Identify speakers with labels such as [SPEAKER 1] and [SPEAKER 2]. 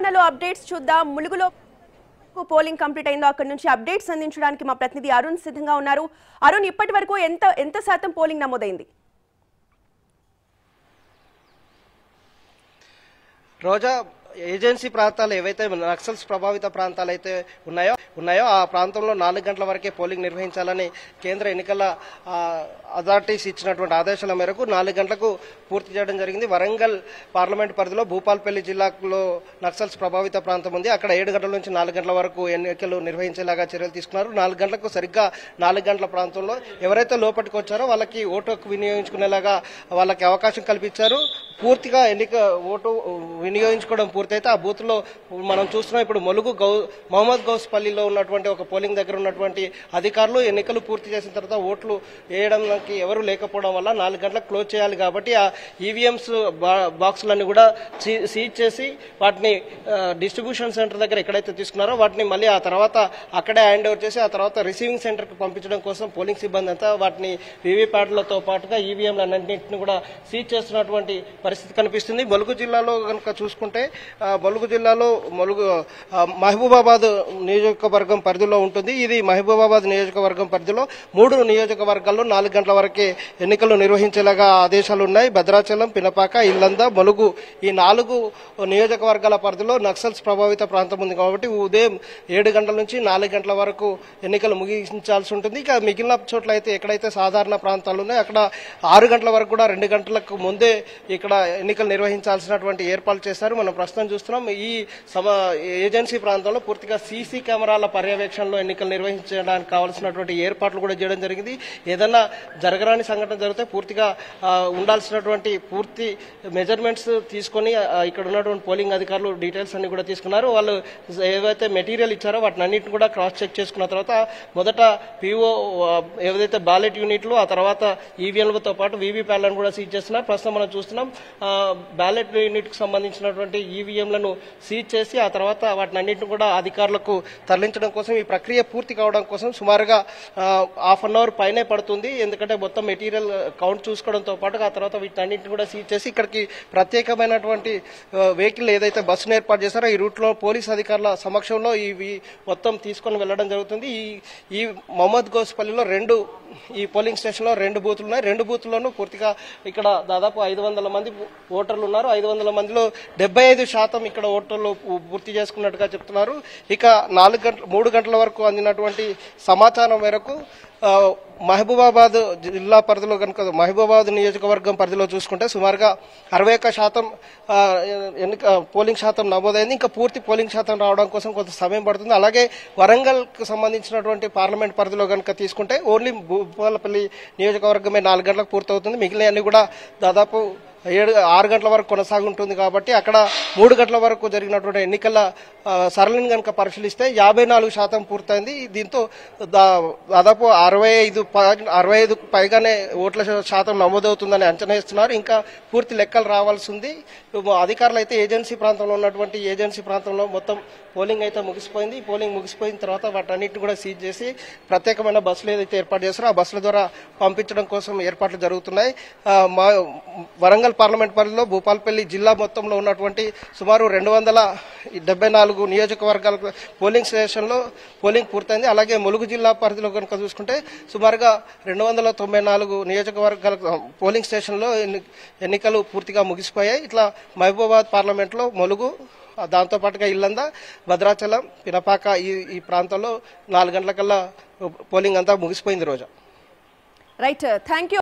[SPEAKER 1] పట్నలో updates చూద్దాం. ములుగులో polling complete అయిందో అక్కడ నుంచి అప్డేట్స్ అందించడానికి మా ప్రతినిధి అరుణ్ సిద్ధంగా ఉన్నారు. అరుణ్, ఇప్పటి వరకు ఎంత శాతం పోలింగ్ నమోదైంది?
[SPEAKER 2] రోజా, ఏజెన్సీ ప్రాంతాలు ఏవైతే నక్సల్స్ ప్రభావిత ప్రాంతాలు అయితే ఉన్నాయో ఆ ప్రాంతంలో 4 గంటల వరకే పోలింగ్ నిర్వహించాలని కేంద్ర ఎన్నికల అథారిటీస్ ఇచ్చినటువంటి ఆదేశాల మేరకు 4 గంటలకు పూర్తి చేయడం జరిగింది. వరంగల్ పార్లమెంట్ పరిధిలో భూపాల్పల్లి జిల్లాలో నక్సల్స్ ప్రభావిత ప్రాంతం ఉంది. అక్కడ 7 గంటల నుంచి 4 గంటల వరకు ఎన్నికలు నిర్వహించేలాగా చర్యలు తీసుకున్నారు. 4 గంటలకు సరిగ్గా 4 గంటల ప్రాంతంలో ఎవరైతే లోపలికి వచ్చారో వాళ్ళకి ఓటు హక్కు వినియోగించుకునేలాగా వాళ్ళకి అవకాశం కల్పించారు. పూర్తిగా ఓటు వినియోగించుకోవడం పూర్తయితే ఆ బూత్ లో మనం చూస్తున్నాం. ఇప్పుడు ములుగు మహమ్మద్ గౌస్పల్లిలో ఉన్నటువంటి ఒక పోలింగ్ దగ్గర ఉన్నటువంటి అధికారులు ఎన్నికలు పూర్తి చేసిన తర్వాత ఓట్లు వేయడానికి ఎవరు లేకపోవడం వల్ల 4 గంటలకు క్లోజ్ చేయాలి కాబట్టి ఆ ఈవీఎంస్ బాక్సులన్నీ కూడా సీజ్ చేసి వాటిని డిస్ట్రిబ్యూషన్ సెంటర్ దగ్గర ఎక్కడైతే తీసుకున్నారో వాటిని మళ్ళీ ఆ తర్వాత అక్కడే హ్యాండ్ ఓవర్ చేసి ఆ తర్వాత రిసీవింగ్ సెంటర్ కి పంపించడం కోసం పోలింగ్ సిబ్బంది అంతా వాటిని వీవీప్యాట్లతో పాటుగా ఈవీఎంలన్నింటినీ కూడా సీజ్ చేస్తున్నటువంటి పరిస్థితి కనిపిస్తుంది. ములుగు జిల్లాలో కనుక చూసుకుంటే ములుగు జిల్లాలో మహబూబాబాద్ నియోజకవర్గం పరిధిలో ఉంటుంది. ఇది మహబూబాబాద్ నియోజకవర్గం పరిధిలో 3 నియోజకవర్గాల్లో 4 గంటల వరకే ఎన్నికలు నిర్వహించేలాగా ఆదేశాలు ఉన్నాయి. భద్రాచలం, పినపాక, ఇల్లంద, ములుగు ఈ 4 నియోజకవర్గాల పరిధిలో నక్సల్స్ ప్రభావిత ప్రాంతం ఉంది కాబట్టి ఉదయం 7 గంటల నుంచి 4 గంటల వరకు ఎన్నికలు ముగించాల్సి ఉంటుంది. ఇక మిగిలిన చోట్ల అయితే ఎక్కడైతే సాధారణ ప్రాంతాలు ఉన్నాయో అక్కడ 6 గంటల వరకు కూడా 2 గంటలకు ముందే ఇక్కడ ఎన్నికలు నిర్వహించాల్సినటువంటి ఏర్పాట్లు చేస్తారు. మనం ప్రస్తుతం చూస్తున్నాం ఈ ఏజెన్సీ ప్రాంతంలో పూర్తిగా సీసీ కెమెరాల పర్యవేక్షణలో ఎన్నికలు నిర్వహించడానికి కావాల్సినటువంటి ఏర్పాట్లు కూడా చేయడం జరిగింది. ఏదన్నా జరగరాని సంఘటన జరిగితే పూర్తిగా ఉండాల్సినటువంటి పూర్తి మెజర్మెంట్స్ తీసుకొని ఇక్కడ ఉన్నటువంటి పోలింగ్ అధికారులు డీటెయిల్స్ అన్ని కూడా తీసుకున్నారు. వాళ్ళు ఏవైతే మెటీరియల్ ఇచ్చారో వాటిని అన్నింటిని కూడా క్రాస్ చెక్ చేసుకున్న తర్వాత మొదట పీఓ ఏదైతే బ్యాలెట్ యూనిట్లు ఆ తర్వాత ఈవీఎంలతో పాటు వీవీప్యాట్లను కూడా సీజ్ చేస్తున్నారు. ప్రస్తుతం మనం చూస్తున్నాం బ్యాలెట్ యూనిట్ కు సంబంధించినటువంటి ఈవీఎంలను సీజ్ చేసి ఆ తర్వాత వాటిని అన్నింటిని కూడా అధికారులకు తరలించడం కోసం ఈ ప్రక్రియ పూర్తి కావడం కోసం సుమారుగా ½ అన్ అవర్ పైనే పడుతుంది. ఎందుకంటే మొత్తం మెటీరియల్ కౌంట్ చూసుకోవడంతో పాటు ఆ తర్వాత వీటన్నింటిని కూడా సీజ్ చేసి ఇక్కడికి ప్రత్యేకమైనటువంటి వెహికల్ ఏదైతే బస్సును ఏర్పాటు చేశారో ఈ రూట్ లో పోలీస్ అధికారుల సమక్షంలో ఇవి మొత్తం తీసుకొని వెళ్లడం జరుగుతుంది. ఈ మహమ్మద్ గౌస్పల్లిలో ఈ పోలింగ్ స్టేషన్ లో 2 బూతులు ఉన్నాయి. 2 బూతుల్లోనూ పూర్తిగా ఇక్కడ దాదాపు 500 మంది ఓటర్లు ఉన్నారు. 500 మందిలో 75% ఇక్కడ ఓటర్లు పూర్తి చేసుకున్నట్టుగా చెప్తున్నారు. ఇక 3 గంటల వరకు అందినటువంటి సమాచారం మేరకు మహబూబాబాద్ జిల్లా పరిధిలో కనుక మహబూబాబాద్ నియోజకవర్గం పరిధిలో చూసుకుంటే సుమారుగా 61% పోలింగ్ శాతం నమోదైంది. ఇంకా పూర్తి పోలింగ్ శాతం రావడం కోసం కొంత సమయం పడుతుంది. అలాగే వరంగల్ కు సంబంధించినటువంటి పార్లమెంట్ పరిధిలో కనుక తీసుకుంటే ఓన్లీ భూపాలపల్లి నియోజకవర్గమే 4 గంటలకు పూర్తవుతుంది. మిగిలినవన్నీ కూడా దాదాపు 6 గంటల వరకు కొనసాగుంటుంది కాబట్టి అక్కడ 3 గంటల వరకు జరిగినటువంటి ఎన్నికల సరళిని కనుక పరిశీలిస్తే 54% పూర్తయింది. దీంతో దాదాపు 65 పైగానే ఓట్ల శాతం నమోదవుతుందని అంచనా ఇస్తున్నారు. ఇంకా పూర్తి లెక్కలు రావాల్సి ఉంది. అధికారులు అయితే ఏజెన్సీ ప్రాంతంలో మొత్తం పోలింగ్ అయితే ముగిసిపోయింది. పోలింగ్ ముగిసిపోయిన తర్వాత వాటన్నిటిని కూడా సీజ్ చేసి ప్రత్యేకమైన బస్సులు ఏదైతే ఏర్పాటు చేస్తారో ఆ బస్సుల ద్వారా పంపించడం కోసం ఏర్పాట్లు జరుగుతున్నాయి. వరంగల్ పార్లమెంట్ పరిధిలో భూపాల్పల్లి జిల్లా మొత్తంలో ఉన్నటువంటి సుమారు 274 నియోజకవర్గాల పోలింగ్ స్టేషన్లో పోలింగ్ పూర్తయింది. అలాగే ములుగు జిల్లా పరిధిలో కనుక చూసుకుంటే సుమారుగా 294 నియోజకవర్గాల పోలింగ్ స్టేషన్లో ఎన్నికలు పూర్తిగా ముగిసిపోయాయి. ఇట్లా మహబూబాబాద్ పార్లమెంట్లో ములుగు, దాంతో పాటుగా ఇల్లంద, భద్రాచలం, పినపాక ఈ ప్రాంతంలో 4 గంటలకల్లా పోలింగ్ అంతా ముగిసిపోయింది. రోజా.
[SPEAKER 1] Right, thank you.